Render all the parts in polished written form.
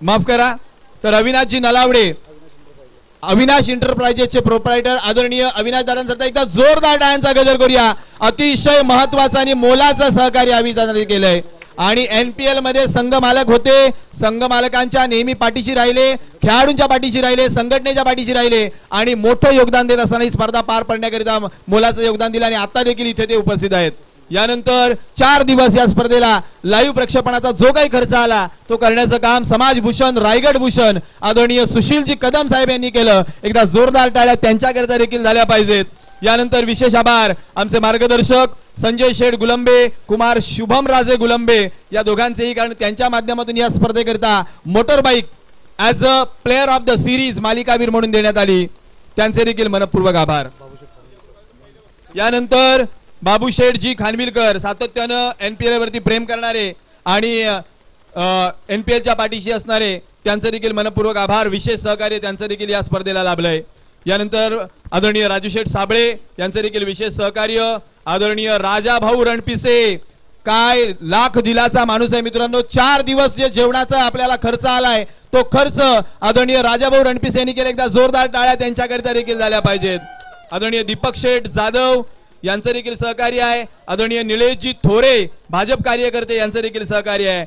माफ करा, तर अविनाशजी नलावडे, अविनाश एंटरप्राइजेसचे प्रोप्रायटर आदरणीय अविनाश दादांसाठी एकदा जोरदार टाळ्यांचा गजर करूया। अतिशय महत्त्वाचं आणि मोलाचं सहकार्य अविनाश दादांनी केलंय आणि एनपीएल मध्ये संघ मालक होते, संघ मालकांच्या नेहमी पाठीशी राहिले, खेळाडूंच्या पाठीशी राहिले, संघटनेच्या पाठीशी राहिले आणि मोठं योगदान देत असताना ही स्पर्धा पार पडण्याकरिता मोलाचं योगदान दिलं आणि आता देखील इथे ते उपस्थित आहेत। यानंतर 4 दिवस या स्पर्धेला लाईव्ह प्रक्षेपणाचा जो काही खर्च आला तो करण्याचं काम समाजभूषण रायगड भूषण आदरणीय सुशीलजी कदम साहेब यांनी केलं। एकदा जोरदार टाळ्या त्यांच्याकरिता देखील झाल्या पाहिजेत। यानंतर विशेष आभार आमचे मार्गदर्शक संजय शेठ गुलंबे, कुमार शुभम राजे गुलंबे या दोघांचेही, कारण त्यांच्या माध्यमातून या स्पर्धेकरिता motorbike as a player of the series मालिकावीर म्हणून देण्यात आली, त्यांचे देखील मनपूर्वक आभार। यानंतर बाबू शेठजी खानविलकर, सातत्यानं एनपीएल वरती प्रेम करणारे आणि एनपीएलच्या पाठीशी असणारे, त्यांचे देखील मनपूर्वक आभार। विशेष सहकार्य त्यांचं देखील या स्पर्धेला लाभलंय। यानंतर आदरणीय राजू शेठ साबळे यांचे देखील विशेष सहकार्य। आदरणीय राजा भाऊ रणपिसे, काय लाख दिलाचा माणूस आहे मित्रांनो। 4 दिवस जे जेवणाचा आपल्याला खर्च आलाय तो खर्च आदरणीय राजाभाऊ रणपिसे यांनी केला। एकदा जोरदार टाळ्या त्यांच्याकरिता देखील झाल्या पाहिजेत। आदरणीय दीपक शेठ जाधव यांचं देखील सहकार्य आहे। आदरणीय निलेशजी थोरे भाजप कार्यकर्ते यांचं देखील सहकार्य आहे।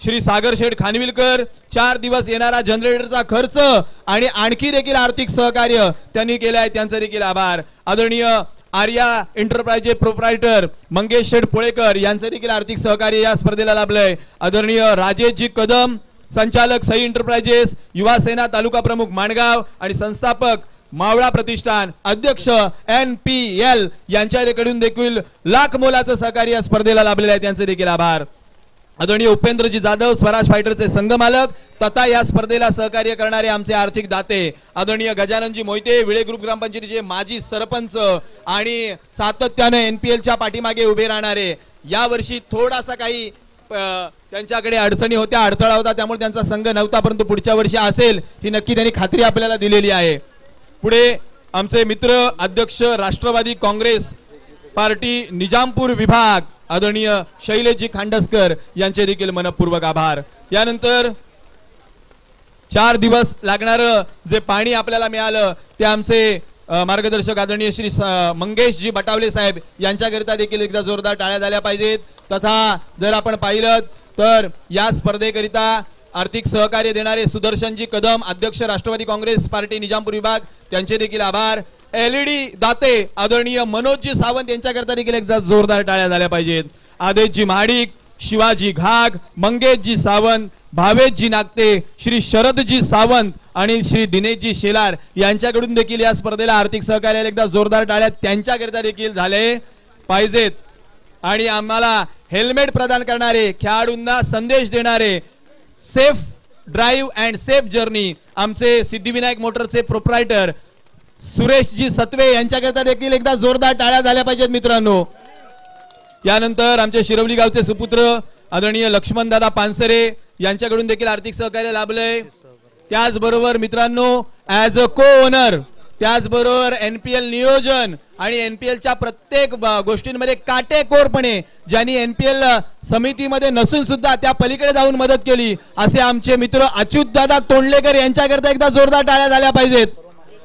श्री सागर शेठ खानविलकर 4 दिवस येणारा जनरेटरचा खर्च आणि आणखी देखील आर्थिक सहकार्य त्यांनी केलं आहे, त्यांचं देखील आभार। आदरणीय आर्या एंटरप्राइजेस प्रोप्रायटर मंगेश शेठ पोळेकर यांचे देखील आर्थिक सहकार्य या स्पर्धेला लाभलंय। आदरणीय राजेशजी कदम संचालक सई एंटरप्राइजेस, युवा सेना तालुका प्रमुख माणगाव आणि संस्थापक मावळा प्रतिष्ठान अध्यक्ष एनपीएल यांच्याकडून देखील लाख मोलाचं सहकार्य या स्पर्धेला लाभलेलं आहे, त्यांचे देखील आभार। आदरणीय उपेंद्रजी जाधव स्वराज फायटरचे संघ मालक तथा या स्पर्धेला सहकार्य करणारे आमचे आर्थिक दाते आदरणीय गजाननजी मोहिते विळे ग्रुप ग्रामपंचायतीचे माजी सरपंच आणि सातत्याने एनपीएलच्या पाठीमागे उभे राहणारे। या वर्षी थोडासा काही त्यांच्याकडे अडचणी होत्या, अडथळा होता, त्यामुळे त्यांचा संघ नव्हता, परंतु पुढच्या वर्षी असेल ही नक्की त्यांनी खात्री आपल्याला दिलेली आहे। पुढे आमचे मित्र अध्यक्ष राष्ट्रवादी काँग्रेस पार्टी निजामपूर विभाग आदरणीय शैलेशजी खांडसकर यांचे देखील मनपूर्वक आभार। यानंतर 4 दिवस लागणारं जे पाणी आपल्याला मिळालं ते आमचे मार्गदर्शक आदरणीय श्री मंगेशजी बटावले साहेब यांच्याकरिता देखील एकदा जोरदार टाळ्या झाल्या पाहिजेत। तथा जर आपण पाहिलं तर या स्पर्धेकरिता आर्थिक सहकार्य देणारे सुदर्शनजी कदम अध्यक्ष राष्ट्रवादी काँग्रेस पार्टी निजामपूर विभाग त्यांचे देखील आभार। एलईडी दाते आदरणीय मनोजजी सावंत यांच्याकरता देखील एकदा जोरदार टाळ्या झाल्या पाहिजेत। आदेशजी महाडिक, शिवाजी घाग, मंगेशजी सावंत, भावेशजी नागते, श्री शरदजी सावंत आणि श्री दिनेशजी शेलार यांच्याकडून देखील या स्पर्धेला आर्थिक सहकार्याला एकदा जोरदार टाळ्या त्यांच्याकरिता देखील झाले पाहिजेत। आणि आम्हाला हेल्मेट प्रदान करणारे, खेळाडूंना संदेश देणारे safe drive and safe journey आमचे सिद्धिविनायक मोटरचे प्रोप्रायटर सुरेशजी सत्वे यांच्याकरिता देखील एकदा जोरदार टाळ्या झाल्या पाहिजेत मित्रांनो। यानंतर आमचे शिरवली गावचे सुपुत्र आदरणीय लक्ष्मण दादा पानसरे यांच्याकडून देखील आर्थिक सहकार्य लाभलंय। त्याचबरोबर मित्रांनो ॲज अ को ओनर, त्याचबरोबर एनपीएल नियोजन आणि एनपीएलच्या प्रत्येक गोष्टींमध्ये काटेकोरपणे ज्यांनी एनपीएल समितीमध्ये नसून सुद्धा त्या पलीकडे जाऊन मदत केली असे आमचे मित्र अच्युत दादा तोंडलेकर यांच्याकरिता एकदा जोरदार टाळ्या झाल्या पाहिजेत।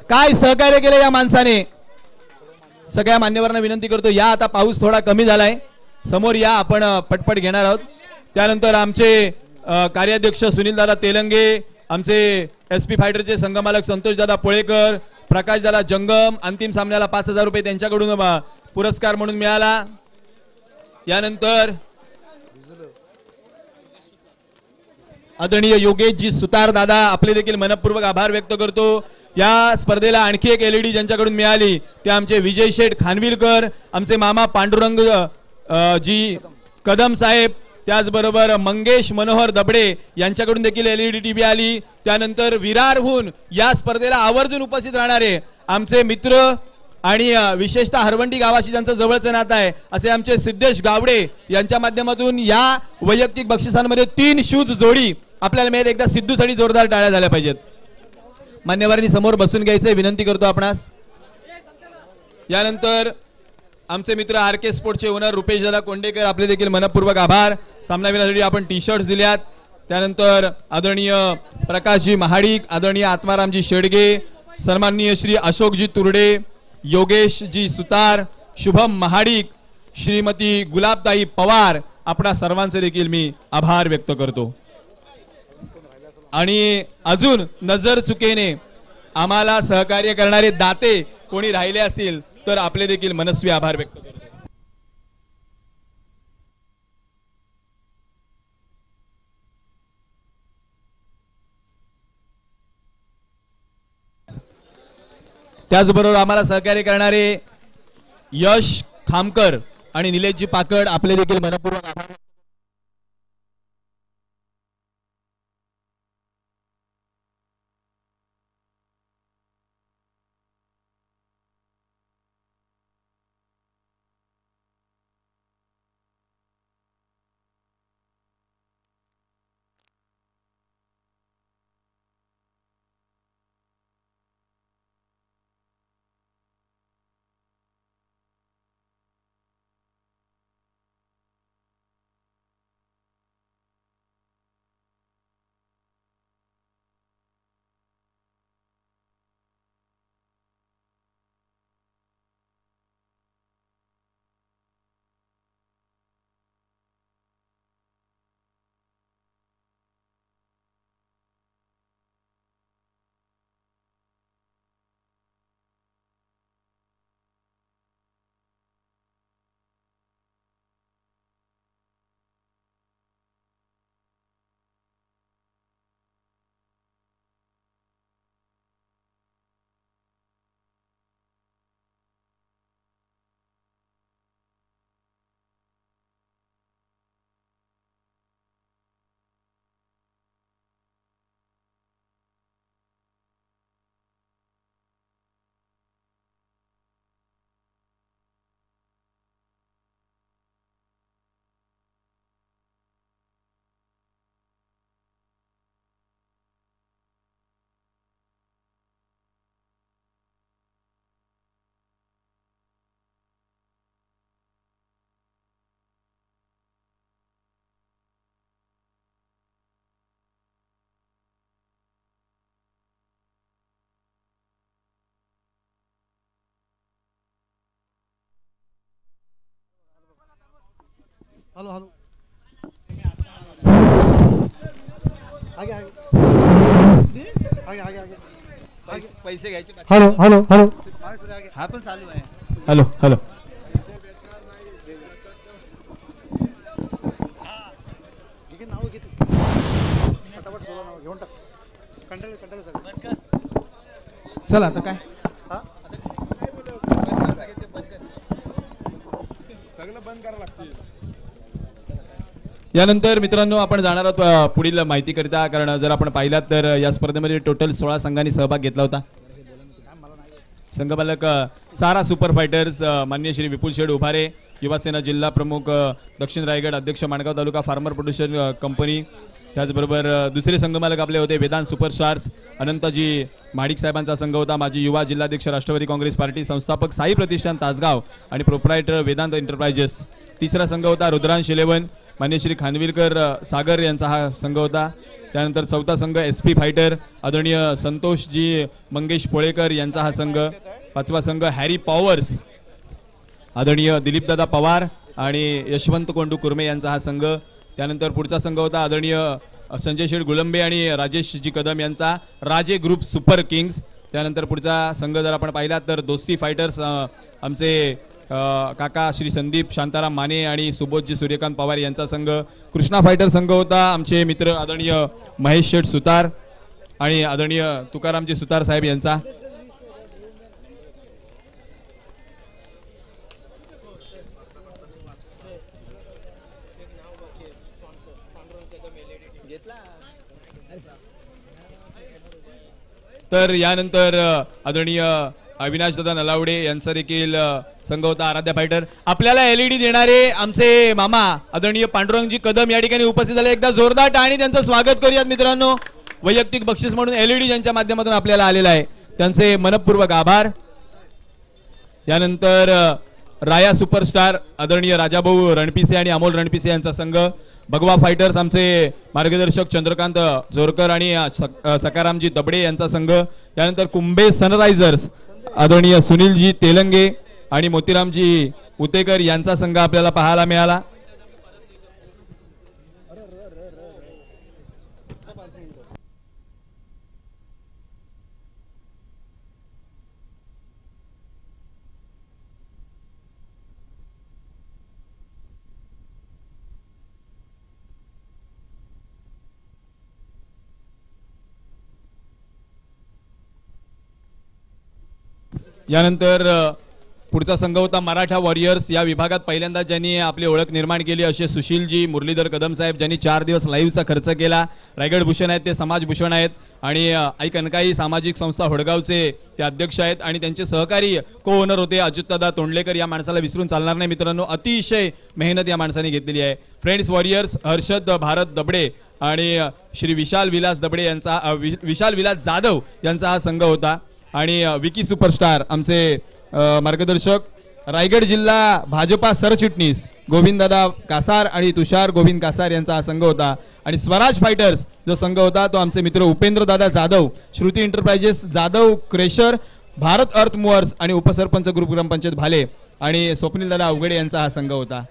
काय सहकार्य केले या माणसाने। सगळ्या मान्यवरांना विनंती करतो या, आता पाऊस थोडा कमी झालाय, समोर या, आपण पटपट घेणार आहोत। त्यानंतर आमचे कार्याध्यक्ष सुनील दादा तेलंगे, आमचे एसपी फायटरचे संघमालक संतोष दादा पोळेकर, प्रकाश दादा जंगम, अंतिम सामन्याला 5000 रुपये त्यांच्याकडून पुरस्कार म्हणून मिळाला। यानंतर आदरणीय योगेशजी सुतार दादा आपले देखील मनपूर्वक आभार व्यक्त करतो। या स्पर्धेला आणखी एक एलईडी ज्यांच्याकडून मिळाली ते आमचे विजय शेठ खानविलकर, आमचे मामा पांडुरंग जी कदम साहेब, त्याचबरोबर मंगेश मनोहर दबडे यांच्याकडून देखील एलईडी टीव्ही आली। त्यानंतर विरारहून या स्पर्धेला आवर्जून उपस्थित राहणारे आमचे मित्र आणि विशेषतः हरवंडी गावाशी ज्यांचं जवळचं नातं आहे असे आमचे सिद्धेश गावडे यांच्या माध्यमातून या वैयक्तिक बक्षिसांमध्ये 3 शूज जोडी आपल्याला मिळेल। एकदा सिद्धूसाठी जोरदार टाळ्या झाल्या पाहिजेत। मान्यवरांनी समोर बसून घ्यायचे विनंती करतो आपणास। यानंतर आमचे मित्र आर के स्पोर्टचे ओनर रुपेश दादा कोंडेकर आपले देखील मनपूर्वक आभार। सामनावीरासाठी आपण टी शर्ट्स दिल्यात त्यानंतर आदरणीय प्रकाशजी महाडिक, आदरणीय आत्मारामजी शेडगे, सन्माननीय श्री अशोकजी तुर्डे, योगेशजी सुतार, शुभम महाडिक, श्रीमती गुलाबताई पवार, आपणा सर्वांचे देखील मी आभार व्यक्त करतो। आणि अजून नजर चुकेने आम्हाला सहकार्य करणारे दाते कोणी राहिले असतील तर आपले देखील मनस्वी आभार व्यक्त करतो। त्याचबरोबर आम्हाला सहकार्य करणारे यश खामकर आणि निलेशजी पाकड, आपले देखील मनपूर्वक आभार। हेलो हेलो आगे आगे आगे आगे आगे पैसे घ्यायचे। हेलो हेलो हेलो हा पण चालू आहे। हेलो हेलो नाव घे तू फटाफट सोला नाव घेऊन टाक कंटाळले कंटाळले सगळं चला आता काय सगळं बंद करायला लागते। यानंतर मित्रांनो आपण जाणार आहोत पुढील माहिती करिता, कारण जर आपण पाहिलात तर या स्पर्धेमध्ये टोटल 16 संघांनी सहभाग घेतला होता। संघमालक सारा सुपर फायटर्स माननीय श्री विपुल शेड उभारे, युवासेना जिल्हा प्रमुख दक्षिण रायगड, अध्यक्ष माणगाव तालुका फार्मर प्रोड्युसर कंपनी, त्याचबरोबर दुसरे संघमालक आपले होते वेदांत सुपरस्टार्स, अनंतजी महाडिक साहेबांचा संघ होता, माजी युवा जिल्हाध्यक्ष राष्ट्रवादी काँग्रेस पार्टी, संस्थापक साई प्रतिष्ठान तासगाव आणि प्रोप्रायटर वेदांत एंटरप्राइजेस। तिसरा संघ होता रुद्रांश 11, मान्य श्री खानविलकर सागर यांचा हा संघ होता। त्यानंतर चौथा संघ SP फायटर आदरणीय संतोषजी मंगेश पोळेकर यांचा हा संघ। पाचवा संघ हॅरी पॉवर्स आदरणीय दिलीपदादा पवार आणि यशवंत कोंडू कुर्मे यांचा हा संघ। त्यानंतर पुढचा संघ होता आदरणीय संजय शेठ गुळंबे आणि राजेशजी कदम यांचा राजे ग्रुप सुपर किंग्स। त्यानंतर पुढचा संघ जर आपण पाहिला तर दोस्ती फायटर्स आमचे काका श्री संदीप शांताराम माने आणि सुबोधजी सूर्यकांत पवार यांचा संघ। कृष्णा फायटर संघ होता आमचे मित्र आदरणीय महेश शेठ सुतार आणि आदरणीय तुकारामजी सुतार साहेब यांचा। तर यानंतर आदरणीय अविनाश दादा नलावडे यांचा देखील संघ होता आराध्या फायटर। आपल्याला LED देणारे आमचे मामा आदरणीय पांडुरंगजी कदम या ठिकाणी उपस्थित झाले, एकदा जोरदार टाळी त्यांचं स्वागत करूयात मित्रांनो। वैयक्तिक बक्षीस म्हणून LED ज्यांच्या माध्यमातून आपल्याला आलेला आहे त्यांचे मनपूर्वक आभार। यानंतर राया सुपरस्टार आदरणीय राजाभाऊ रणपिसे आणि अमोल रणपिसे यांचा संघ, भगवा फायटर्स आमचे मार्गदर्शक चंद्रकांत जोरकर आणि सकारामजी दबडे यांचा संघ, यानंतर कुंभे सनरायझर्स आदरणीय सुनीलजी तेलंगे आणि मोतीरामजी उतेकर यांचा संघ आपल्याला पाहायला मिळाला. यानंतर पुढचा संघ होता मराठा वॉरियर्स. या विभागात पहिल्यांदा ज्यांनी आपली ओळख निर्माण केली असे सुशीलजी मुरलीधर कदम साहेब, ज्यांनी 4 दिवस लाईव्हचा खर्च केला. रायगड भूषण आहेत ते समाजभूषण आहेत आणि आई कनकाई सामाजिक संस्था होडगावचे ते अध्यक्ष आहेत आणि त्यांचे सहकारी को ओनर होते अजितदादा तोंडलेकर. या माणसाला विसरून चालणार नाही मित्रांनो, अतिशय मेहनत या माणसाने घेतलेली आहे. फ्रेंड्स वॉरियर्स हर्षद भारत दबडे आणि श्री विशाल विलास दबडे यांचा विशाल विलास जाधव यांचा हा संघ होता. आणि विकी सुपरस्टार आमचे मार्गदर्शक रायगड जिल्हा भाजपा सरचिटणीस गोविंददादा कासार आणि तुषार गोविंद कासार यांचा हा संघ होता. आणि स्वराज फायटर्स जो संघ होता तो आमचे मित्र उपेंद्रदादा जाधव, श्रुती एंटरप्राइजेस जाधव क्रेशर, भारत अर्थ मूव्हर्स आणि उपसरपंच ग्रुप ग्रामपंचायत भाले आणि स्वप्नीलदादा अवघडे यांचा हा संघ होता.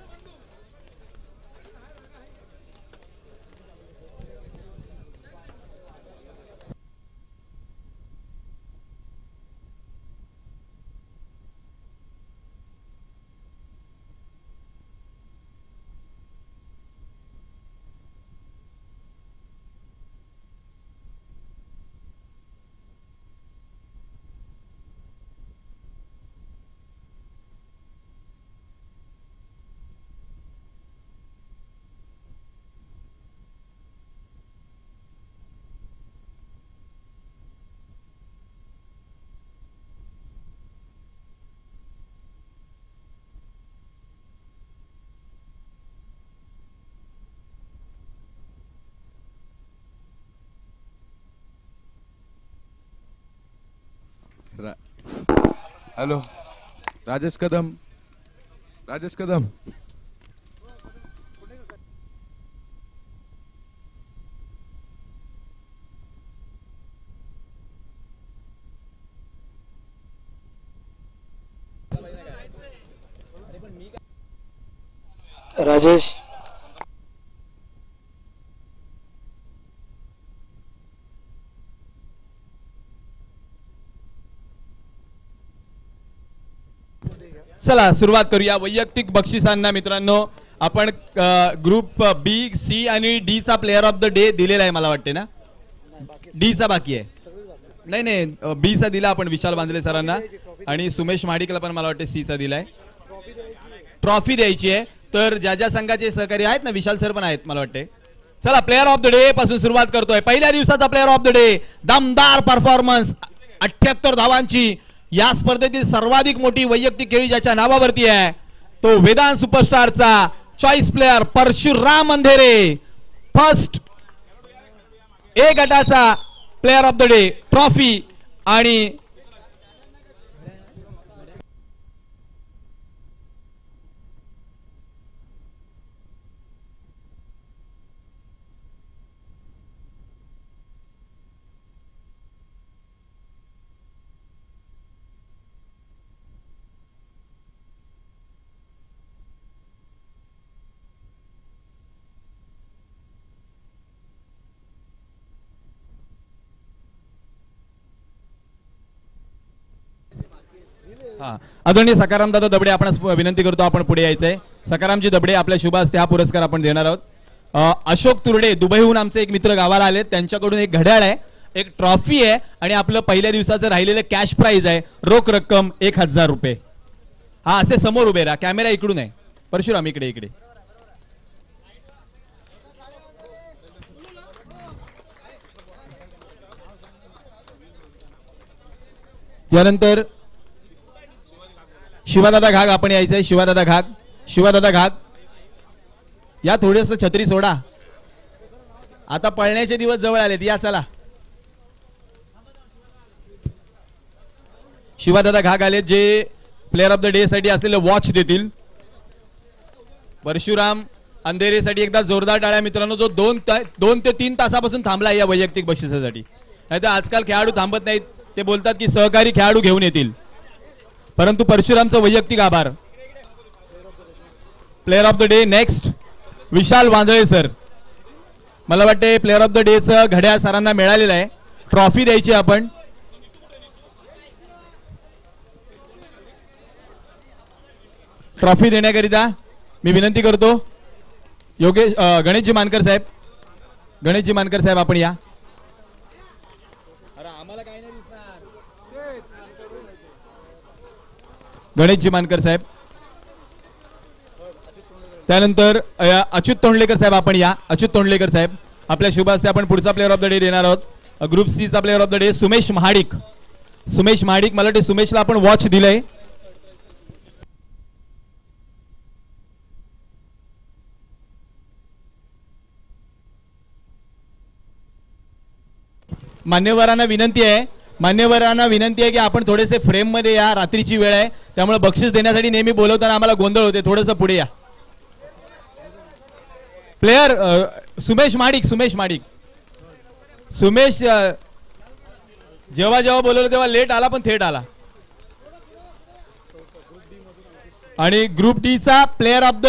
हॅलो राजेश कदम, राजेश कदम. राजेश चला सुरुवात करूया वैयक्तिक बक्षिसांना. मित्रांनो आपण ग्रुप बी सी आणि डी चा प्लेअर ऑफ द डे दिलेला आहे मला वाटते ना. डी चा बाकी आहे. नाही बी चा दिला आपण विशाल बांधले सरांना आणि सुमेश महाडिकला पण मला वाटते सी चा दिलाय. ट्रॉफी द्यायची आहे तर ज्या ज्या संघाचे सहकारी आहेत ना विशाल सर पण आहेत मला वाटते. चला प्लेअर ऑफ द डे पासून सुरुवात करतोय. पहिल्या दिवसाचा प्लेअर ऑफ द डे दमदार परफॉर्मन्स 78 धावांची या स्पर्धेतील सर्वाधिक मोठी वैयक्तिक खेळी ज्याच्या नावावरती आहे तो वेदांत सुपरस्टारचा चॉईस प्लेअर परशुराम अंधेरे. फर्स्ट ए गटाचा player of the day trophy आणि आदरणीय सकारामदादा दबडे आपण विनंती करतो आपण पुढे यायचंय. सकारामजी दबडे आपल्या शुभ हस्ते हा पुरस्कार आपण देणार आहोत. अशोक तुरडे दुबईहून आमचे एक मित्र गावाला आले, त्यांच्याकडून एक घड्याळ आहे, एक ट्रॉफी आहे आणि आपलं पहिल्या दिवसाचं राहिलेलं कॅश प्राइज आहे रोख रक्कम 1000 रुपये. हा असे समोर उभे राहा, कॅमेरा इकडून आहे. परशुराम इकडे इकडे. यानंतर शिवादादा घाग आपण यायचंय. शिवादादा घाग, शिवादादा घाग या थोडस छत्री सोडा, आता पळण्याचे दिवस जवळ आलेत. या चला शिवादादा घाग आले जे प्लेअर ऑफ द डे साठी असलेले वॉच देतील. परशुराम अंधेरीसाठी एकदा जोरदार टाळ्या मित्रांनो, जो 2 ते 3 तासापासून थांबला या वैयक्तिक बक्षिसासाठी. नाहीतर आजकाल खेळाडू थांबत नाहीत, ते बोलतात की सहकारी खेळाडू घेऊन येतील, परंतु परशुरामचं वैयक्तिक आभार. Player of the day next Vishal Wanjale sir. मला वाटते प्लेअर ऑफ द डेचं घड्याळ सरांना मिळालेलं आहे. ट्रॉफी द्यायची आपण. ट्रॉफी देण्याकरिता मी विनंती करतो योगेश गणेशजी मानकर साहेब. गणेशजी मानकर साहेब आपण या. आम्हाला काय नाही दिसणार. गणेशजी मानकर साहेब. त्यानंतर अच्युत तोंडलेकर साहेब आपण या. अच्युत तोंडलेकर साहेब आपल्या शुभ हस्ते आपण पुढचा प्लेअर ऑफ द डे देणार आहोत. ग्रुप सी चा player of the day Sumesh Mahadik. Sumesh Mahadik, मला वाटते सुमेशला आपण वॉच दिलंय. मान्यवरांना विनंती आहे की आपण थोडेसे फ्रेम मध्ये या. रात्रीची वेळ आहे त्यामुळे बक्षीस देण्यासाठी नेहमी बोलवताना आम्हाला गोंधळ होते. थोडंसं पुढे या. प्लेयर सुमेश महाडिक. सुमेश जेव्हा बोलवलं तेव्हा लेट आला, पण थेट आला. आणि ग्रुप डी चा प्लेअर ऑफ द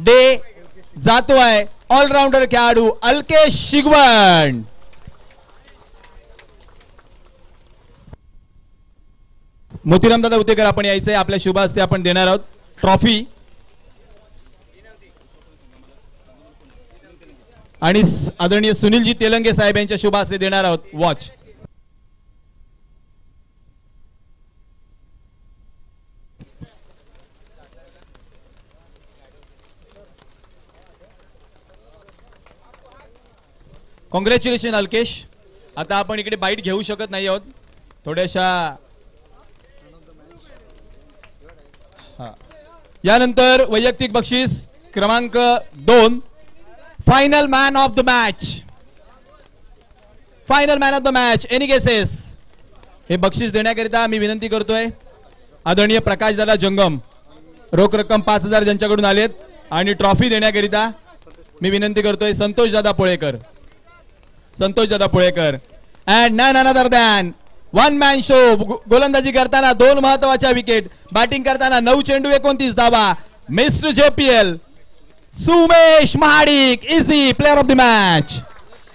डे जातो आहे ऑलराऊंडर खेळाडू अल्केश शिगवण. मोतीराम दादा उतेकर आपण यायचंय. आपल्या शुभ हस्ते आपण देणार आहोत ट्रॉफी. आणि आदरणीय सुनीलजी तेलंगे साहेब यांच्या शुभ हस्ते देणार आहोत वॉच. कॉंग्रॅच्युलेशन अल्केश. आता आपण इकडे बाईट घेऊ शकत नाही आहोत थोड्याशा. यानंतर वैयक्तिक बक्षीस क्रमांक 2 final man of the match. Any guesses. हे बक्षीस देण्याकरिता मी विनंती करतोय आदरणीय प्रकाशदादा जंगम. रोख रक्कम 5,000 ज्यांच्याकडून आलेत. आणि ट्रॉफी देण्याकरिता मी विनंती करतोय Santoshdada Polekar. And none another than one man show. गोलंदाजी करताना 2 महत्वाच्या विकेट, बॅटिंग करताना 9 चेंडू 29 धावा. Mister JPL Sumesh Mahadik is the player of the match.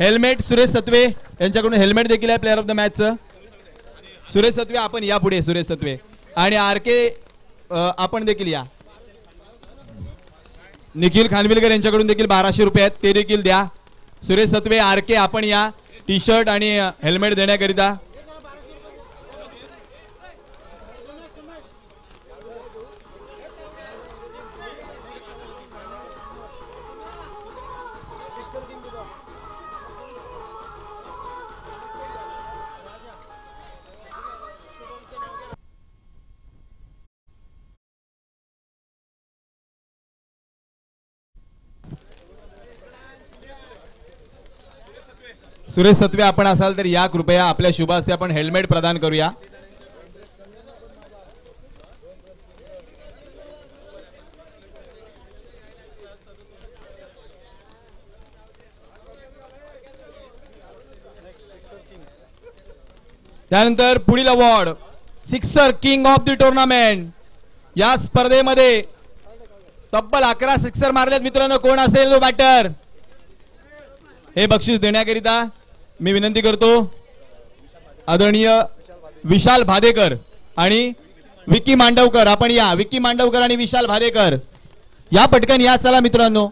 Helmet Suresh Satve यांच्याकडून हेल्मेट देखील आहे प्लेअर ऑफ द मॅचचं. सुरेश सत्वे आपण या पुढे. सुरेश सत्वे आणि RK आपण देखील या. निखिल खानविलकर यांच्याकडून देखील 1200 रुपये आहेत, ते देखील द्या. सुरेश सत्वे RK आपण या. टी शर्ट आणि हेल्मेट देण्याकरिता. सुरेश सत्वे आपण असाल तर या कृपया. आपल्या शुभ हस्ते आपण हेल्मेट प्रदान करूया. त्यानंतर पुढील award sixer king of the tournament. या स्पर्धेमध्ये तब्बल 11 सिक्सर मारलेत मित्रांनो. कोण असेल तो बॅटर. हे बक्षीस देण्याकरिता मी विनंती करतो आदरणीय विशाल भादेकर आणि विकी मांडवकर. आपण या. विकी मांडवकर आणि विशाल भादेकर या. पटकन या. चला मित्रांनो.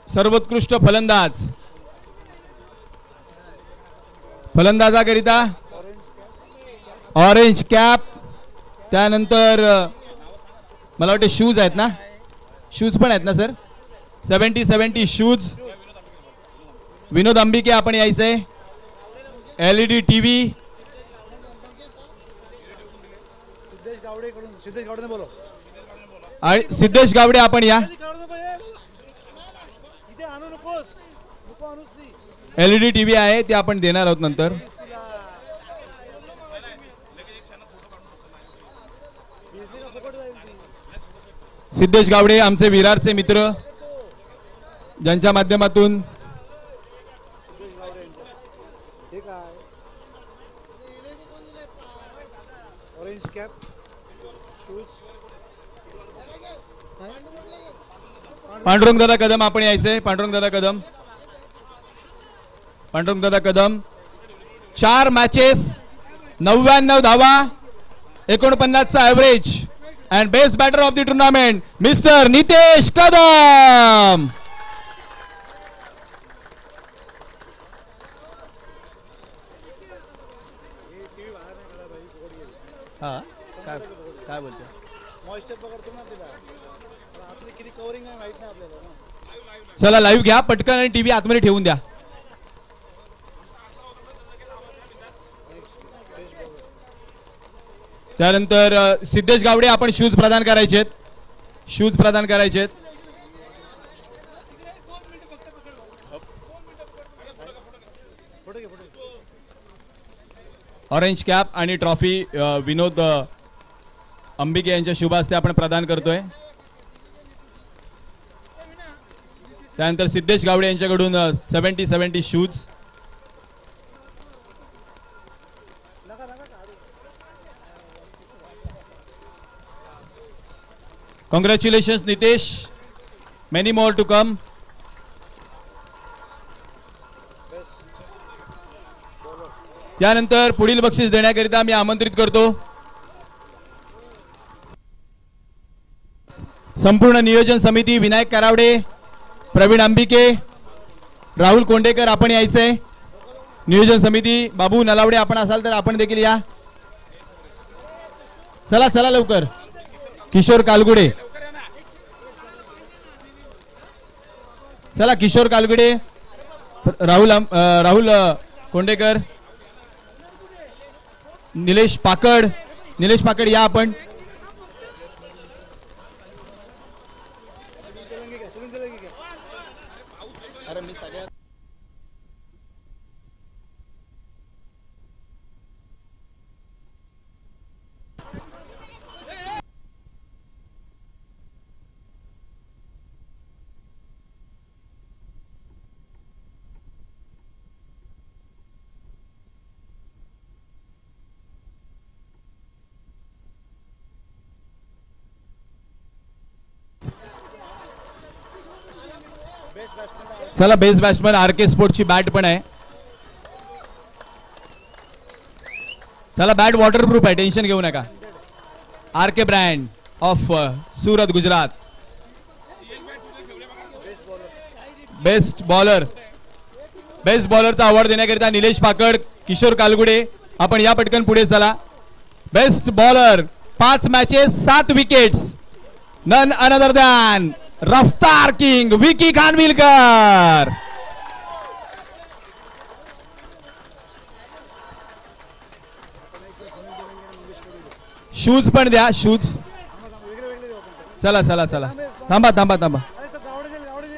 सर्वोत्कृष्ट फलंदाज, फलंदाजाकरिता ऑरेंज कॅप. त्यानंतर मला वाटते शूज आहेत ना, शूज पण आहेत ना सर, 70 शूज. विनोद अंबिके आपण यायचंय. LED TV. सिद्धेश गावडे बोलो. आणि सिद्धेश गावडे आपण या. LED TV आहे ते आपण देणार आहोत नंतर. सिद्धेश गावडे आमचे विरारचे मित्र, ज्यांच्या माध्यमातून ऑरेंज कॅप, शूज. पांडुरंग दादा कदम आपण यायचंय. पांडुरंग दादा कदम 4 मॅचेस, 99 धावा, 49चा average. And best batter of the tournament mister Nitesh Kadam. काय बोलतो मॉइश्चर पकडतो ना तिला, आपली किती कव्हरिंग आहे माहित नाही आपल्याला. चला लाईव्ह घ्या पटकन आणि टीव्ही आतमध्ये ठेवून द्या. त्यानंतर सिद्धेश गावडे आपण शूज प्रदान करायचेत. ऑरेंज कॅप आणि ट्रॉफी विनोद अंबिके यांच्या शुभ हस्ते आपण प्रदान करतोय. त्यानंतर सिद्धेश गावडे यांच्याकडून 70 shoes. Congratulations Nitesh, many more to come. यानंतर पुढील बक्षीस देण्याकरिता मी आमंत्रित करतो संपूर्ण नियोजन समिती, विनायक करावडे, प्रवीण अंबिके, राहुल कोंडेकर आपण यायचंय. नियोजन समिती बाबू नलावडे आपण असाल तर आपण देखील या. चला लवकर. किशोर कालगुडे, चला किशोर कालगुडे, राहुल कोंडेकर, निलेश पाकड या आपण. चला बेस्ट बॅट्समन RK स्पोर्टची बॅट पण आहे. चला बॅट वॉटरप्रूफ आहे, टेन्शन घेऊ नका. RK brand of Surat Gujarat. Best बॉलरचा अवॉर्ड देण्याकरिता निलेश पाकड, किशोर कालगुडे आपण या पटकन पुढे चला. Best bowler 5 matches 7 wickets, none another than Raftaar king Vicky Khanvilkar. Shoes पण द्या, शूज. चला थांबा.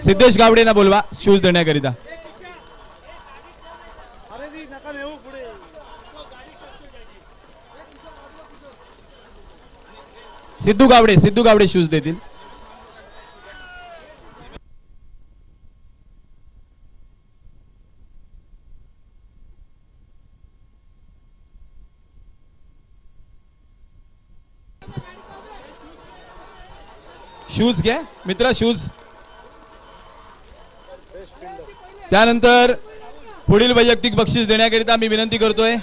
सिद्धेश गावडेना बोलवा शूज देण्याकरिता. सिद्धू गावडे शूज देतील. शूज घ्या मित्र, शूज. त्यानंतर पुढील वैयक्तिक बक्षीस देण्याकरिता मी विनंती करतोय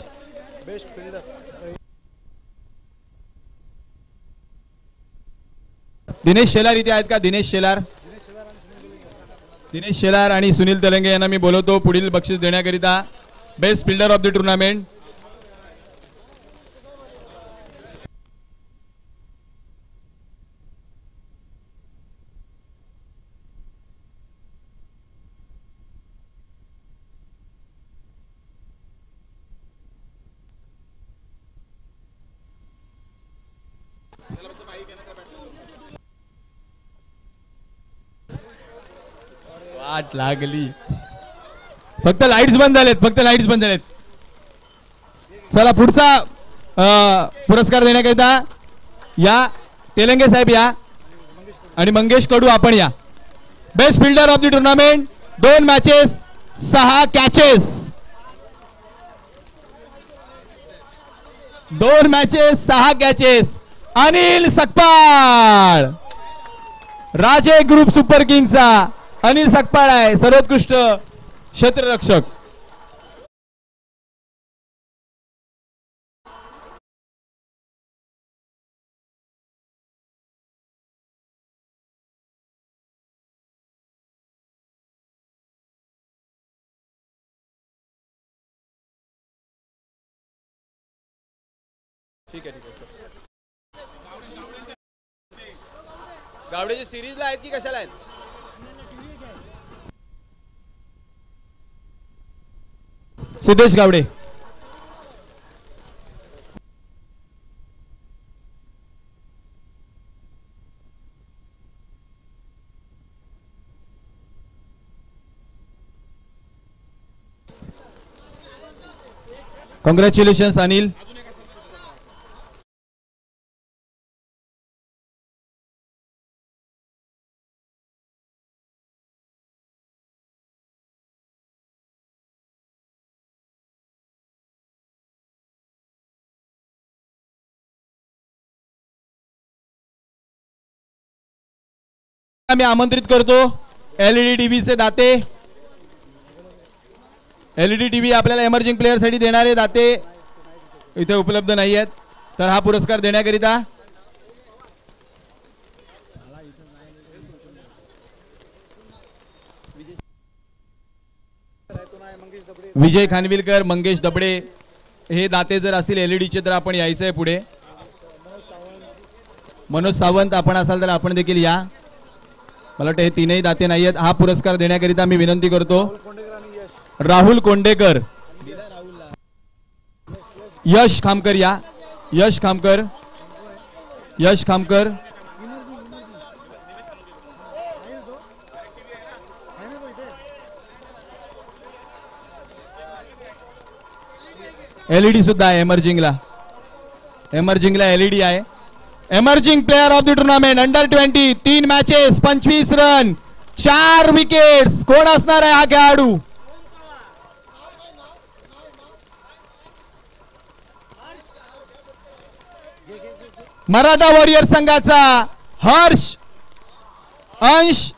दिनेश शेलार इथे आहेत का? दिनेश शेलार दिनेश शेलार आणि सुनील तेलंगे यांना मी बोलवतो पुढील बक्षीस देण्याकरिता. Best fielder of the tournament. वाट लागली. फक्त लाईट्स बंद झालेत, फक्त लाईट्स बंद झालेत. चला पुढचा पुरस्कार देण्याकरिता या तेलंगे साहेब या आणि मंगेश कडू आपण या. Best fielder of the tournament. 2 matches 6 catches. 2 matches 6 catches. Anil Sakpal. राजे ग्रुप सुपर किंगचा अनिल सकपाळ आहे सर्वोत्कृष्ट क्षेत्ररक्षक. ठीक आहे सर. गावडेचे सिरीजला आहेत की कशाला आहेत? सिद्धेश गावडे. कॉंग्रॅच्युलेशन्स अनिल. मी आमंत्रित करतो एलईडी टीव्हीचे दाते. एलईडी टीव्ही आपल्याला एमर्जिंग प्लेयर साठी देणारे दाते इथे उपलब्ध नाही आहेत. तर हा पुरस्कार देण्याकरिता विजय खानविलकर, मंगेश दबडे हे दाते जर असतील एलईडीचे तर आपण यायचं आहे पुढे. मनोज सावंत आपण असाल तर आपण देखील या. मला वाटतं हे तीनही दाते नाही आहेत. हा पुरस्कार देण्याकरिता मी विनंती करतो राहुल कोंडेकर, यश खामकर या. यश खामकर, यश खामकर. एलईडी सुद्धा आहे एमर्जिंगला. एमर्जिंगला एलईडी आहे. Emerging player of the tournament under twenty 3 matches 25 run 4 wickets. कोण असणार आहे हा खेळाडू? मराठा वॉरियर संघाचा हर्ष अंश.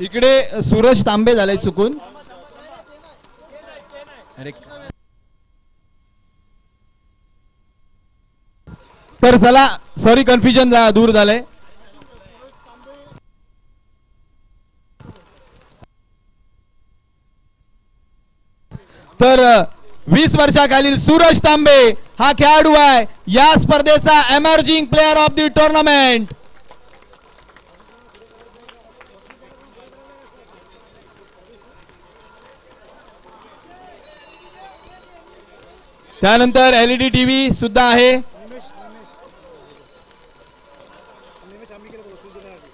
इकडे सूरज तांबे झाले चुकून. अरे तर चला सॉरी कन्फ्युजन दूर झालंय. तर 20 वर्षाखालील सूरज तांबे हा खेळाडू आहे या स्पर्धेचा emerging player of the tournament. त्यानंतर एलईडी टीव्ही सुद्धा आहे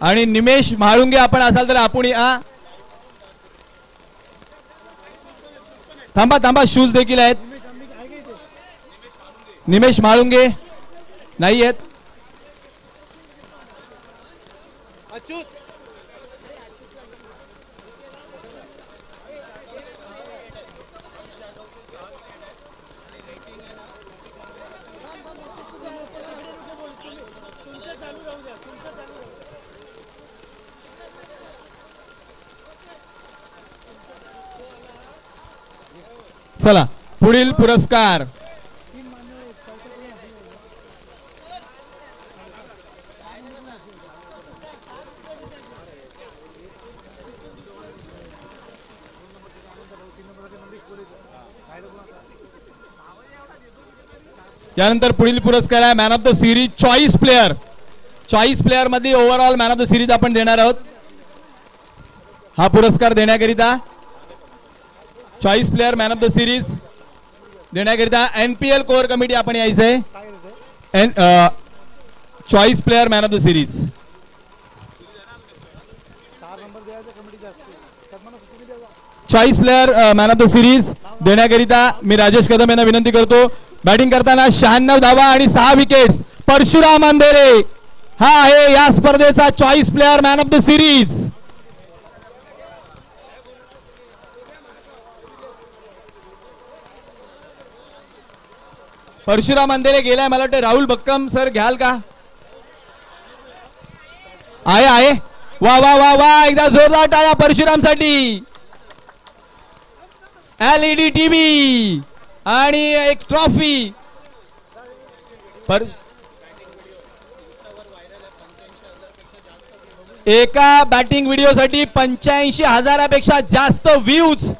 आणि निमेश म्हाळुंगे आपण असाल तर आपण या. थांबा थांबा शूज देखील आहेत. निमेश म्हाळुंगे नाही आहेत. चला पुढील पुरस्कार त्यानंतर पुढील पुरस्कार आहे man of the series choice player. Choice player मध्ये overall man of the series आपण देणार आहोत. हा पुरस्कार देण्याकरिता choice player man of the series देण्याकरिता NPL कोर कमिटी आपण यायचंय. Choice player man of the series. 4 number द्यायचं कमिटीच्या असते. Choice player man of the series देण्याकरिता मी राजेश कदम यांना विनंती करतो. बॅटिंग करताना 96 धावा आणि 6 विकेट्स परशुराम अंधेरे हा आहे या स्पर्धेचा choice player man of the series. Parshuram Andhere गेलाय. मला वाटतं राहुल बक्कम सर घ्याल का? आहे. वा वा वा वा एकदा जोरदार टाळ्या परशुरामसाठी. LED टीव्ही आणि एक ट्रॉफी. एका बॅटिंग व्हिडिओसाठी 85,000पेक्षा जास्त व्ह्यूज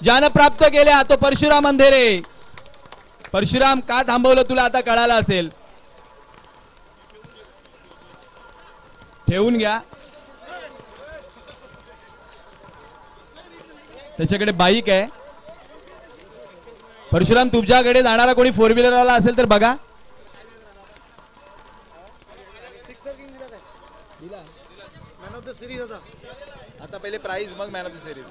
ज्यानं प्राप्त केल्या तो परशुराम अंधेरे. परशुराम का थांबवलं तुला आता कळालं असेल. ठेवून घ्या. त्याच्याकडे बाईक आहे. परशुराम तुझ्याकडे जाणारा कोणी 4 व्हीलरवाला असेल तर बघा. मॅन ऑफ द सिरीज होता. आता पहिले प्राइज मग मॅन ऑफ द सिरीज.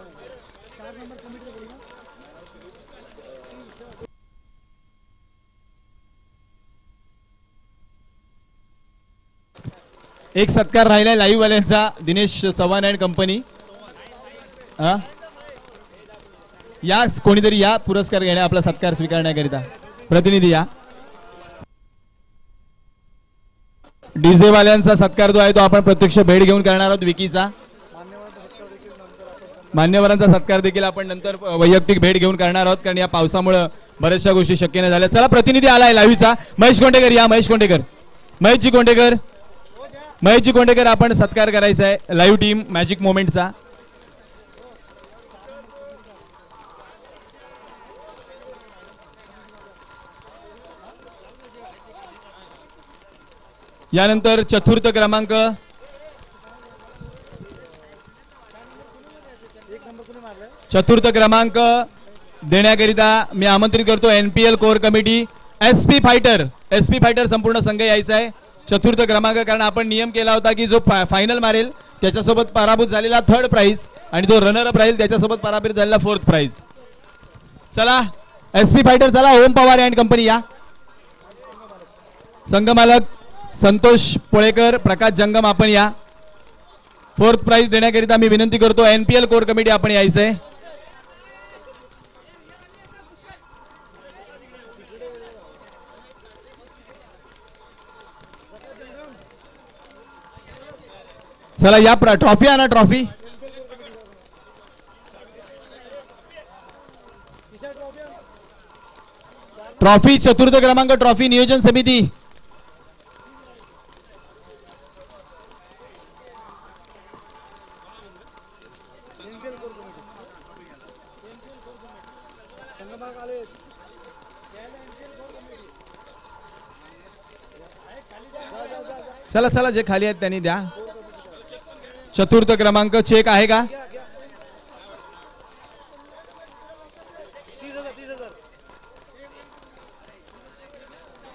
एक सत्कार राहिलाय लाईव्ह वाल्यांचा दिनेश चव्हाण अँड कंपनी. या कोणीतरी या पुरस्कार घेण्या आपला सत्कार स्वीकारण्याकरिता प्रतिनिधी या. डीजे वाल्यांचा सत्कार जो आहे तो आपण प्रत्यक्ष भेट घेऊन करणार आहोत. विकीचा मान्यवरांचा सत्कार देखील आपण नंतर वैयक्तिक भेट घेऊन करणार आहोत कारण या पावसामुळे बऱ्याचशा गोष्टी शक्य नाही झाल्या. चला प्रतिनिधी आलाय लाईव्हचा. महेश कोंडेकर या. महेशजी कोंडेकर आपण सत्कार करायचा आहे लाईव्ह टीम मॅजिक मोमेंटचा. यानंतर चतुर्थ क्रमांक देण्याकरिता मी आमंत्रित करतो NPL core committee. SP fighter संपूर्ण संघ यायचा आहे. चतुर्थ क्रमांक कारण आपण नियम केला होता की जो फायनल मारेल त्याच्यासोबत पराभूत झालेला 3rd प्राइज आणि जो रनर अप राहील त्याच्यासोबत पराभूत झालेला 4th प्राइज. चला SP फायटर चला. ओम पवार अँड कंपनी या. संघमालक संतोष पोळेकर प्रकाश जंगम आपण या. 4th प्राइज देण्याकरिता मी विनंती करतो NPL कोर कमिटी आपण यायचंय. चला या ट्रॉफी आणा. ट्रॉफी चतुर्थ क्रमांक ट्रॉफी नियोजन समिती. चला जे खाली आहेत त्यांनी द्या. चतुर्थ क्रमांक चेक आहे का?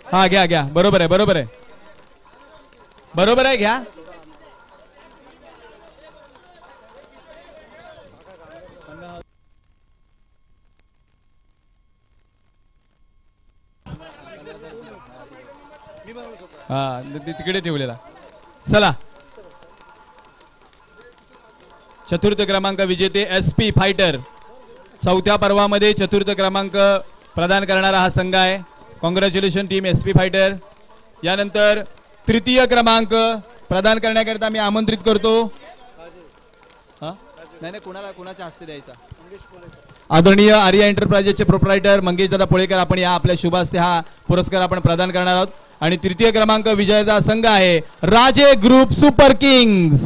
हा घ्या. बरोबर आहे घ्या. हा तिकडे ठेवलेला. चला चतुर्थ क्रमांक विजेते SP फायटर. चौथ्या पर्वामध्ये चतुर्थ क्रमांक प्रदान करणारा हा संघ आहे. Congratulation team SP fighter. यानंतर तृतीय क्रमांक प्रदान करण्याकरिता मी आमंत्रित करतो. नाही कोणाच्या हस्ते द्यायचा. आदरणीय आर्या एंटरप्राइजेसचे प्रोप्रायटर मंगेश दादा पोळेकर आपण या आपल्या शुभ हस्ते हा पुरस्कार आपण प्रदान करणार आहोत. आणि तृतीय क्रमांक विजयाचा संघ आहे राजे ग्रुप सुपर किंग्स.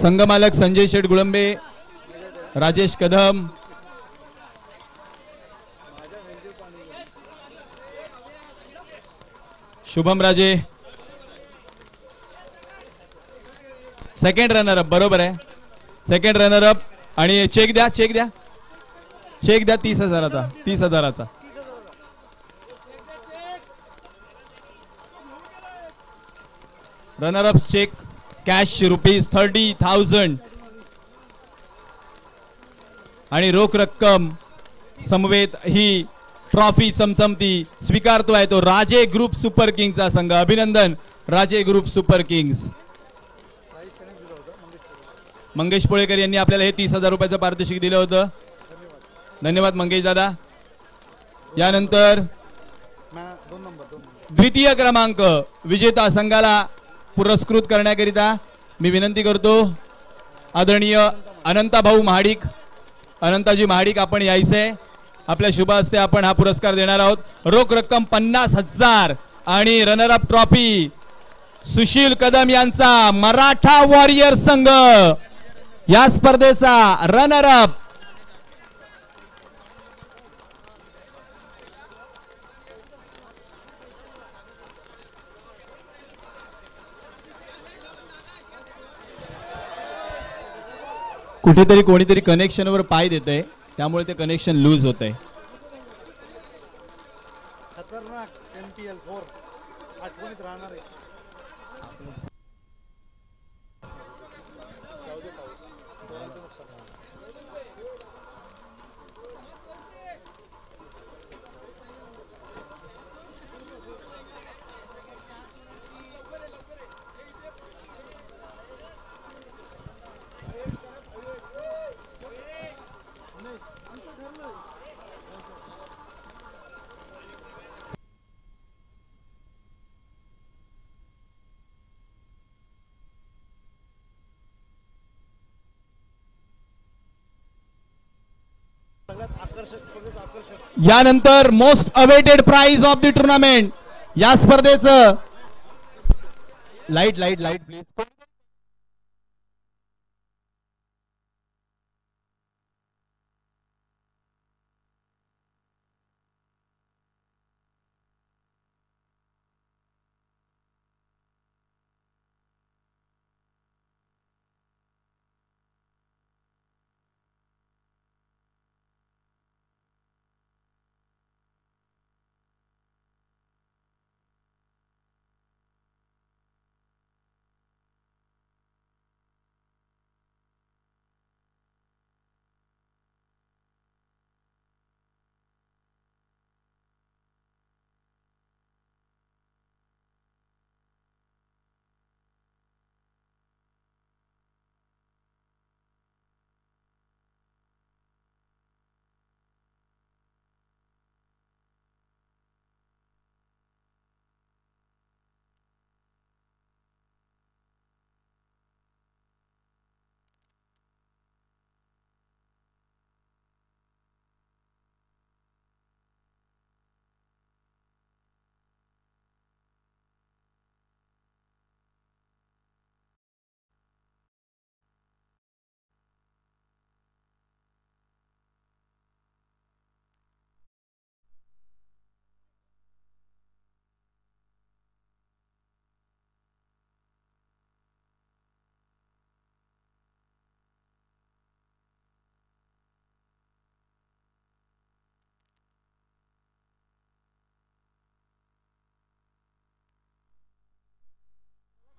संघमालक संजय शेठ गुळंबे, राजेश कदम, शुभम राजे, सेकंड रनर अप. बरोबर आहे, सेकंड रनर अप. आणि चेक द्या, चेक द्या, चेक द्या 30,000चा, 30,000चा. रनर अप चेक कॅश ₹30,000 आणि रोख रक्कम समवेत ही ट्रॉफी चमचमती स्वीकारतोय तो राजे ग्रुप सुपर किंग्सचा संघ. अभिनंदन राजे group super Kings. Mangesh Polekar यांनी आपल्याला हे 30,000 रुपयाचं पारितोषिक दिलं होतं. धन्यवाद मंगेश दादा. यानंतर द्वितीय क्रमांक विजेता संघाला पुरस्कृत करण्याकरिता मी विनंती करतो आदरणीय अनंताभाऊ महाडिक, अनंताजी महाडिक आपण यायचे. आपल्या शुभ हस्ते आपण हा पुरस्कार देणार आहोत. रोख रक्कम 50,000 आणि runner up trophy Sushil Kadam यांचा मराठा वॉरियर संघ या स्पर्धेचा रनर अप. कुठेतरी कोणीतरी कनेक्शनवर पाय देतंय, त्यामुळे ते कनेक्शन लूज होत आहे. खतरनाक NPL 4 आठवणीत राहणार आहे. यानंतर most awaited prize of the tournament या स्पर्धेचं light light light please.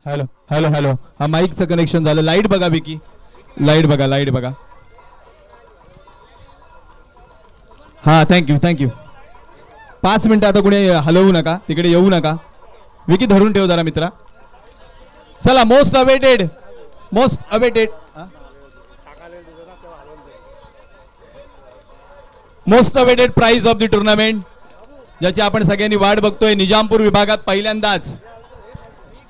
Hello hello hello, हा माईकचं कनेक्शन झालं. लाईट बघा विकी, लाईट बघा, लाईट बघा. हा थँक्यू थँक्यू. 5 मिनिटं आता कुणी हलवू नका, तिकडे येऊ नका. विकी धरून ठेव जरा मित्रा. चला most awaited, most awaited, most awaited prize of the tournament ज्याची आपण सगळ्यांनी वाट बघतोय. निजामपूर विभागात पहिल्यांदाच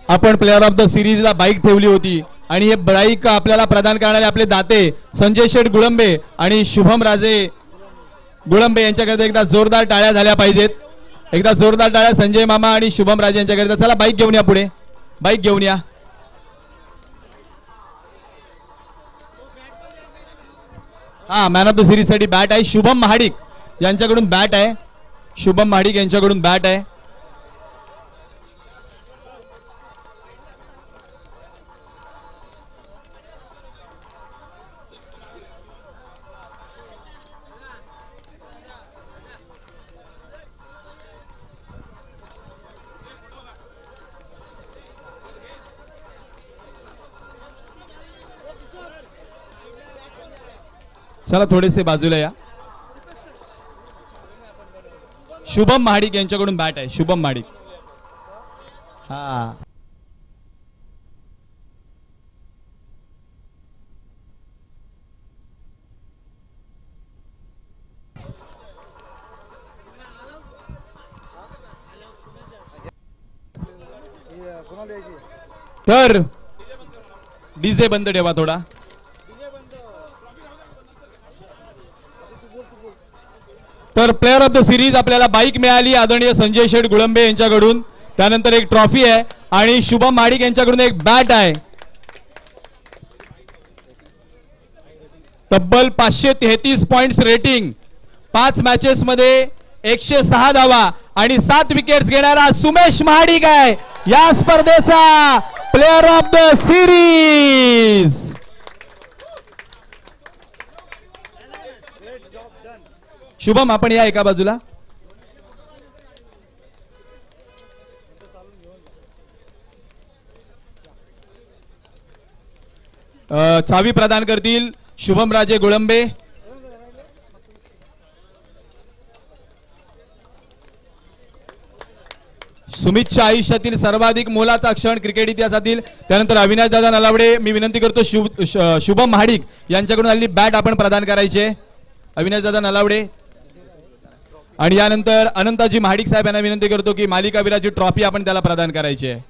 आपण प्लेअर ऑफ द सिरीजला बाईक ठेवली होती आणि हे बाईक आपल्याला प्रदान करणारे आपले दाते संजय शेठ गुळंबे आणि शुभम राजे गुळंबे यांच्याकरिता एकदा जोरदार टाळ्या झाल्या पाहिजेत. एकदा जोरदार टाळ्या संजय मामा आणि शुभम राजे यांच्याकरिता. चला बाईक घेऊन या, पुढे बाईक घेऊन या. हा मॅन ऑफ द सिरीज साठी बॅट आहे शुभम महाडिक यांच्याकडून बॅट आहे. शुभम महाडिक यांच्याकडून बॅट आहे. चला थोडेसे बाजूला या. शुभम महाडिक यांच्याकडून बॅट आहे. शुभम महाडिक. हा कोणाला द्यायची? तर डीजे बंद ठेवा थोडा. तर प्लेअर ऑफ द सिरीज आपल्याला बाईक मिळाली आदरणीय संजय शेठ गुळंबे यांच्याकडून. त्यानंतर एक ट्रॉफी आहे आणि शुभम महाडिक यांच्याकडून एक बॅट आहे. तब्बल 533 पॉइंट्स रेटिंग, 5 मॅचेस मध्ये 106 धावा आणि 7 विकेट्स घेणारा सुमेश महाडिक आहे या स्पर्धेचा player of the series. Shubham आपण या एका बाजूला. चावी प्रदान करतील शुभम राजे गुळंबे. सुमितच्या आयुष्यातील सर्वाधिक मोलाचा क्षण क्रिकेट इतिहासातील. त्यानंतर अविनाश दादा नलावडे, मी विनंती करतो शुभम महाडिक यांच्याकडून आलेली बॅट आपण प्रदान करायचे. अविनाश दादा नलावडे आणि यानंतर अनंताजी महाडिक साहेब यांना विनंती करतो की मालिकावीराची ट्रॉफी आपण त्याला प्रदान करायची आहे.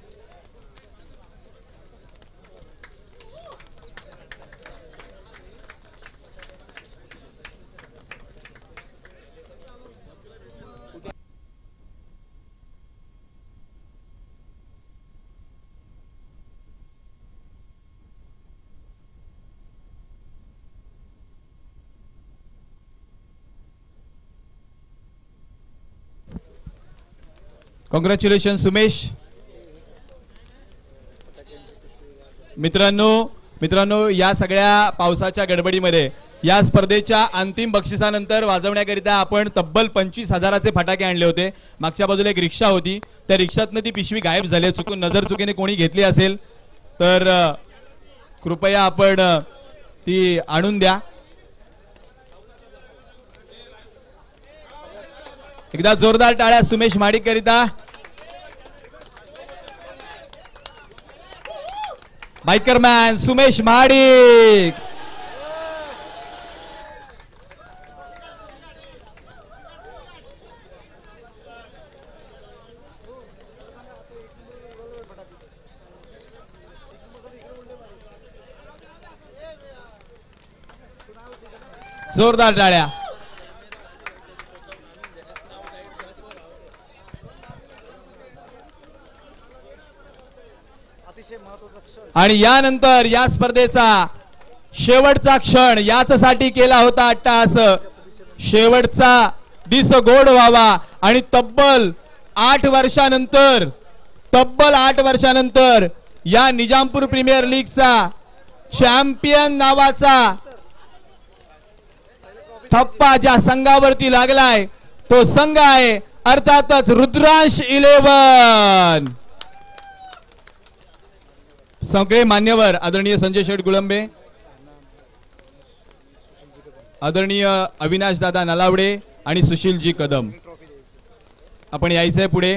कॉंग्रॅच्युलेशन सुमेश. मित्रांनो या सगळ्या पावसाच्या गडबडीमध्ये या स्पर्धेच्या अंतिम बक्षिसानंतर वाजवण्याकरिता आपण तब्बल 25,000चे फटाके आणले होते. मागच्या बाजूला एक रिक्षा होती, त्या रिक्षातनं ती पिशवी गायब झाली. चुकून नजर चुकीने कोणी घेतली असेल तर कृपया आपण ती आणून द्या. एकदा जोरदार टाळ्या सुमेश महाडिक करिता. Biker man Sumesh Mahadik. जोरदार टाळ्या. आणि यानंतर या स्पर्धेचा शेवटचा क्षण याचसाठी केला होता अट्टाहास. शेवटचा दिस गोड व्हावा आणि तब्बल 8 वर्षानंतर या निजामपूर प्रीमियर लीगचा चॅम्पियन नावाचा थप्पा ज्या संघावरती लागलाय तो संघ आहे अर्थातच रुद्रांश 11. सगळे मान्यवर आदरणीय संजय शेठ गुळंबे, आदरणीय अविनाश दादा नलावडे आणि सुशीलजी कदम, आपण यायचंय पुढे.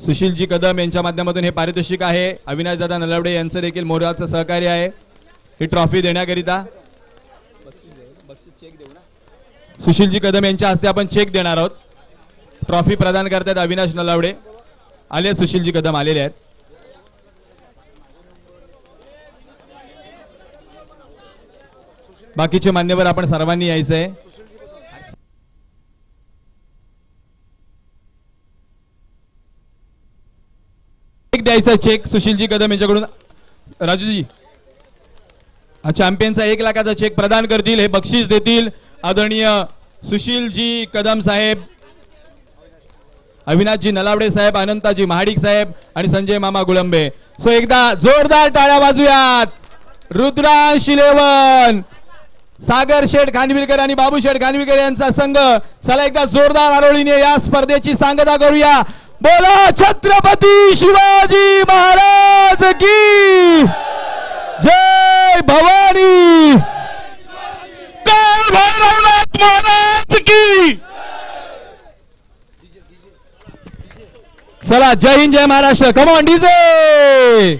सुशीलजी कदम यांच्या माध्यमातून हे पारितोषिक आहे. अविनाश दादा नलावडे यांचं देखील मोलाचं सहकार्य आहे ही ट्रॉफी देण्याकरिता. सुशीलजी कदम यांच्या हस्ते आपण चेक देणार आहोत. ट्रॉफी प्रदान करतात अविनाश नलावडे. आले सुशीलजी कदम आलेले आहेत. बाकीचे मान्यवर आपण सर्वांनी यायचंय. चेक द्यायचा. चेक सुशीलजी कदम यांच्याकडून. राजूजी चॅम्पियनचा 1 लाखाचा चेक प्रदान करतील. हे बक्षीस देतील आदरणीय सुशीलजी कदम साहेब, अविनाशजी नलावडे साहेब, अनंताजी महाडिक साहेब आणि संजय मामा गुळंबे. सो एकदा जोरदार टाळ्या वाजूयात. रुद्रांश 11, सागर शेठ खानविलकर आणि बाबू शेठ खानविलकर यांचा संघ. चला एकदा जोरदार आरोळीने या स्पर्धेची सांगता करूया. बोला छत्रपती शिवाजी महाराज की जय. भवानी काळ भैरवनाथ महाराज की. चला जय हिंद जय महाराष्ट्र. Come on DJ.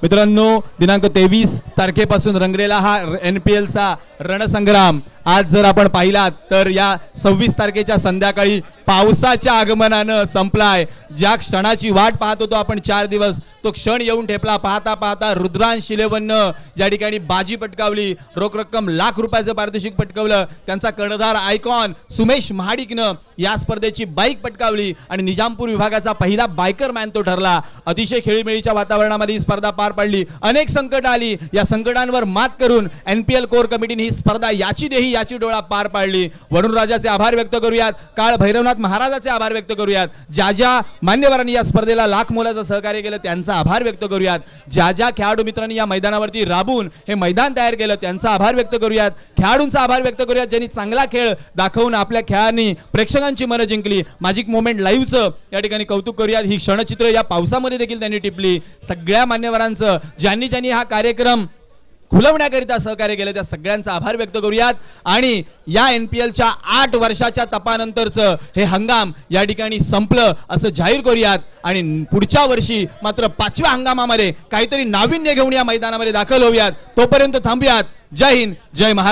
मित्रांनो, दिनांक 23 तारखेपासून रंगलेला हा NPL चा रणसंग्राम आज जर आपण पाहिलात तर या 26 तारखेच्या संध्याकाळी पावसाच्या आगमनानं संपलाय. ज्या क्षणाची वाट पाहत होतो आपण 4 दिवस, तो क्षण येऊन ठेपला. पाहता पाहता रुद्रांश 11 या ठिकाणी बाजी पटकावली. रोख रक्कम लाख रुपयाचं पारितोषिक पटकावलं. त्यांचा कर्णधार आयकॉन सुमेश महाडिकनं या स्पर्धेची बाईक पटकावली आणि निजामपूर विभागाचा पहिला बायकर मॅन तो ठरला. अतिशय खेळीमेळीच्या वातावरणामध्ये ही स्पर्धा पार पडली. अनेक संकट आली. या संकटांवर मात करून NPL कोर कमिटीने ही स्पर्धा याची देही याची डोळा पार पाडली. वरुण राजाचे आभार व्यक्त करूयात. काळ भैरवनाथ महाराजाचे आभार व्यक्त करूयात. ज्या ज्या मान्यवरांनी या स्पर्धेला लाख मोलाचं सहकार्य केलं त्यांचा आभार व्यक्त करूयात. ज्या ज्या खेळाडू मित्रांनी या मैदानावरती राबून हे मैदान तयार केलं त्यांचा आभार व्यक्त करूयात. खेळाडूंचा आभार व्यक्त करूयात ज्यांनी चांगला खेळ दाखवून आपल्या खेळांनी प्रेक्षकांची मनं जिंकली. मॅजिक मोमेंट लाईव्हचं या ठिकाणी कौतुक करूयात. ही क्षणचित्र या पावसामध्ये देखील त्यांनी टिपली. सगळ्या मान्यवरांचं ज्यांनी ज्यांनी हा कार्यक्रम खुलवण्याकरिता सहकार्य केलं त्या सगळ्यांचा आभार व्यक्त करूयात. आणि या NPLच्या 8 वर्षाच्या तपानंतरचं हे हंगाम या ठिकाणी संपलं असं जाहीर करूयात. आणि पुढच्या वर्षी मात्र 5व्या हंगामामध्ये काहीतरी नाविन्य घेऊन या मैदानामध्ये दाखल होऊयात. तोपर्यंत थांबूयात. जय हिंद जय महाराष्ट्र.